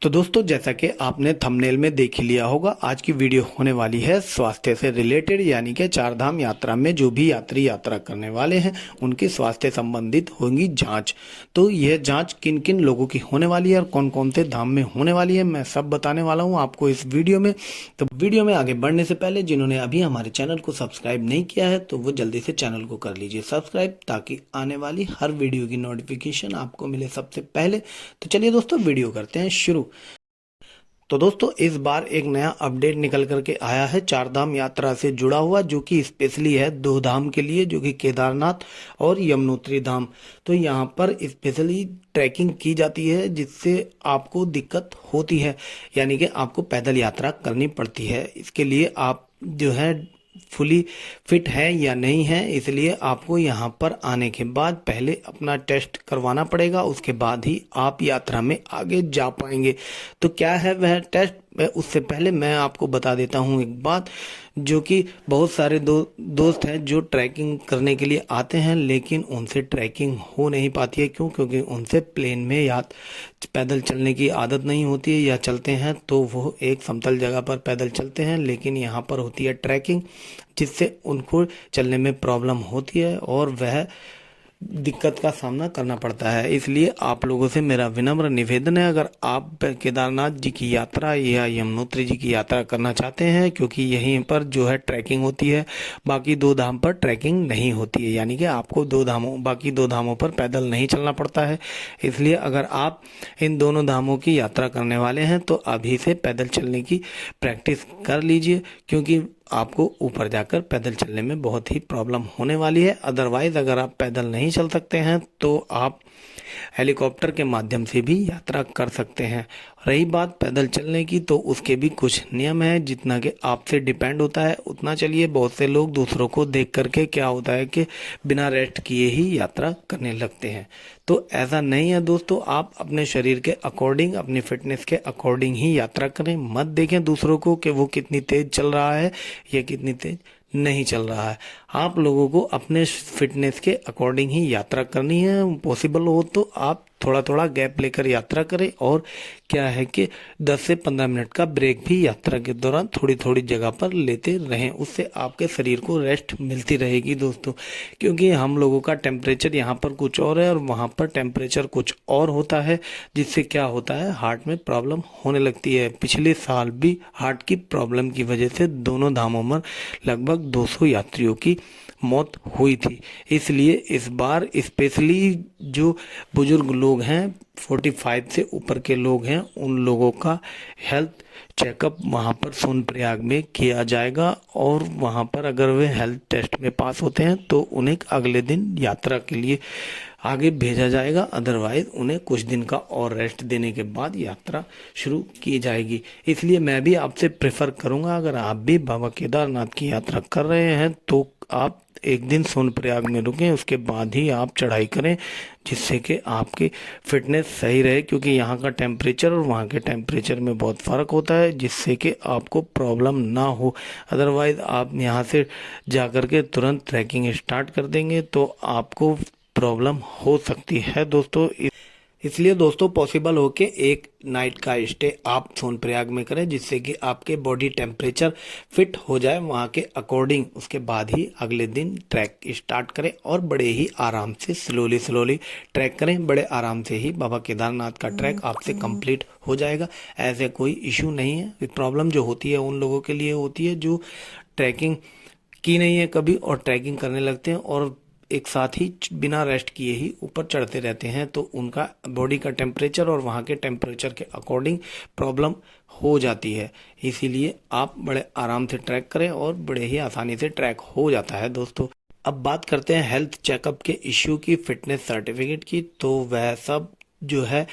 तो दोस्तों, जैसा कि आपने थंबनेल में देख ही लिया होगा, आज की वीडियो होने वाली है स्वास्थ्य से रिलेटेड, यानी कि चार धाम यात्रा में जो भी यात्री यात्रा करने वाले हैं उनकी स्वास्थ्य संबंधित होंगी जांच। तो यह जांच किन किन लोगों की होने वाली है और कौन कौन से धाम में होने वाली है, मैं सब बताने वाला हूं आपको इस वीडियो में। तो वीडियो में आगे बढ़ने से पहले जिन्होंने अभी हमारे चैनल को सब्सक्राइब नहीं किया है तो वो जल्दी से चैनल को कर लीजिए सब्सक्राइब, ताकि आने वाली हर वीडियो की नोटिफिकेशन आपको मिले सबसे पहले। तो चलिए दोस्तों, वीडियो करते हैं शुरू। तो दोस्तों, इस बार एक नया अपडेट निकल करके आया है चार धाम यात्रा से जुड़ा हुआ, जो कि स्पेशली है दो धाम के लिए, जो कि केदारनाथ और यमुनोत्री धाम। तो यहाँ पर स्पेशली ट्रैकिंग की जाती है, जिससे आपको दिक्कत होती है, यानी कि आपको पैदल यात्रा करनी पड़ती है। इसके लिए आप जो है फुली फिट है या नहीं है, इसलिए आपको यहाँ पर आने के बाद पहले अपना टेस्ट करवाना पड़ेगा, उसके बाद ही आप यात्रा में आगे जा पाएंगे। तो क्या है वह टेस्ट, उससे पहले मैं आपको बता देता हूँ एक बात, जो कि बहुत सारे दोस्त हैं जो ट्रैकिंग करने के लिए आते हैं, लेकिन उनसे ट्रैकिंग हो नहीं पाती है। क्यों? क्योंकि उनसे प्लेन में या पैदल चलने की आदत नहीं होती है, या चलते हैं तो वो एक समतल जगह पर पैदल चलते हैं, लेकिन यहाँ पर होती है ट्रैकिंग, जिससे उनको चलने में प्रॉब्लम होती है और वह दिक्कत का सामना करना पड़ता है। इसलिए आप लोगों से मेरा विनम्र निवेदन है, अगर आप केदारनाथ जी की यात्रा या यमुनोत्री जी की यात्रा करना चाहते हैं, क्योंकि यहीं पर जो है ट्रैकिंग होती है, बाकी दो धाम पर ट्रैकिंग नहीं होती है, यानी कि आपको बाकी दो धामों पर पैदल नहीं चलना पड़ता है। इसलिए अगर आप इन दोनों धामों की यात्रा करने वाले हैं तो अभी से पैदल चलने की प्रैक्टिस कर लीजिए, क्योंकि आपको ऊपर जाकर पैदल चलने में बहुत ही प्रॉब्लम होने वाली है। अदरवाइज अगर आप पैदल नहीं चल सकते हैं तो आप हेलीकॉप्टर के माध्यम से भी यात्रा कर सकते हैं। रही बात पैदल चलने की, तो उसके भी कुछ नियम हैं, जितना कि आपसे डिपेंड होता है उतना चलिए। बहुत से लोग दूसरों को देख करके क्या होता है कि बिना रेस्ट किए ही यात्रा करने लगते हैं। तो ऐसा नहीं है दोस्तों, आप अपने शरीर के अकॉर्डिंग, अपनी फिटनेस के अकॉर्डिंग ही यात्रा करें। मत देखें दूसरों को कि वो कितनी तेज चल रहा है या कितनी तेज नहीं चल रहा है। आप लोगों को अपने फिटनेस के अकॉर्डिंग ही यात्रा करनी है। पॉसिबल हो तो आप थोड़ा थोड़ा गैप लेकर यात्रा करें, और क्या है कि 10 से 15 मिनट का ब्रेक भी यात्रा के दौरान थोड़ी थोड़ी जगह पर लेते रहें। उससे आपके शरीर को रेस्ट मिलती रहेगी दोस्तों, क्योंकि हम लोगों का टेम्परेचर यहाँ पर कुछ और है और वहाँ पर टेम्परेचर कुछ और होता है, जिससे क्या होता है, हार्ट में प्रॉब्लम होने लगती है। पिछले साल भी हार्ट की प्रॉब्लम की वजह से दोनों धामों में लगभग 200 यात्रियों की मौत हुई थी। इसलिए इस बार स्पेशली जो बुजुर्ग लोग हैं, 45 से ऊपर के लोग हैं, उन लोगों का हेल्थ चेकअप वहाँ पर सोनप्रयाग में किया जाएगा, और वहाँ पर अगर वे हेल्थ टेस्ट में पास होते हैं तो उन्हें अगले दिन यात्रा के लिए आगे भेजा जाएगा। अदरवाइज उन्हें कुछ दिन का और रेस्ट देने के बाद यात्रा शुरू की जाएगी। इसलिए मैं भी आपसे प्रेफर करूंगा, अगर आप भी बाबा केदारनाथ की यात्रा कर रहे हैं तो आप एक दिन सोनप्रयाग में रुकें, उसके बाद ही आप चढ़ाई करें, जिससे कि आपकी फिटनेस सही रहे। क्योंकि यहाँ का टेम्परेचर और वहाँ के टेम्परेचर में बहुत फ़र्क होता है, जिससे कि आपको प्रॉब्लम ना हो। अदरवाइज़ आप यहाँ से जा कर के तुरंत ट्रैकिंग स्टार्ट कर देंगे तो आपको प्रॉब्लम हो सकती है दोस्तों। इसलिए दोस्तों, पॉसिबल हो के एक नाइट का स्टे आप सोनप्रयाग में करें, जिससे कि आपके बॉडी टेम्परेचर फिट हो जाए वहाँ के अकॉर्डिंग। उसके बाद ही अगले दिन ट्रैक स्टार्ट करें, और बड़े ही आराम से स्लोली ट्रैक करें। बड़े आराम से ही बाबा केदारनाथ का ट्रैक आपसे कंप्लीट हो जाएगा। ऐसे कोई इशू नहीं है। प्रॉब्लम जो होती है उन लोगों के लिए होती है जो ट्रैकिंग की नहीं है कभी, और ट्रैकिंग करने लगते हैं और एक साथ ही बिना रेस्ट किए ही ऊपर चढ़ते रहते हैं, तो उनका बॉडी का टेम्परेचर और वहाँ के टेम्परेचर के अकॉर्डिंग प्रॉब्लम हो जाती है। इसीलिए आप बड़े आराम से ट्रैक करें और बड़े ही आसानी से ट्रैक हो जाता है दोस्तों। अब बात करते हैं हेल्थ चेकअप के इश्यू की, फिटनेस सर्टिफिकेट की। तो वह सब जो है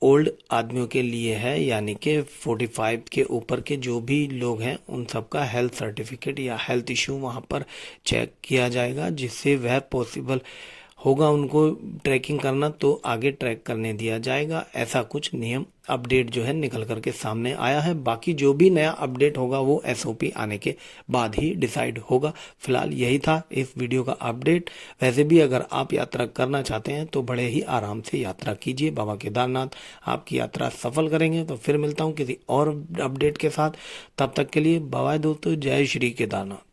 ओल्ड आदमियों के लिए है, यानी कि 45 के ऊपर के जो भी लोग हैं उन सबका हेल्थ सर्टिफिकेट या हेल्थ इशू वहाँ पर चेक किया जाएगा, जिससे वह पॉसिबल होगा उनको ट्रैकिंग करना तो आगे ट्रैक करने दिया जाएगा। ऐसा कुछ नियम अपडेट जो है निकल करके सामने आया है। बाकी जो भी नया अपडेट होगा वो एसओपी आने के बाद ही डिसाइड होगा। फिलहाल यही था इस वीडियो का अपडेट। वैसे भी अगर आप यात्रा करना चाहते हैं तो बड़े ही आराम से यात्रा कीजिए, बाबा केदारनाथ आपकी यात्रा सफल करेंगे। तो फिर मिलता हूँ किसी और अपडेट के साथ, तब तक के लिए बाय दोस्तों, जय श्री केदारनाथ।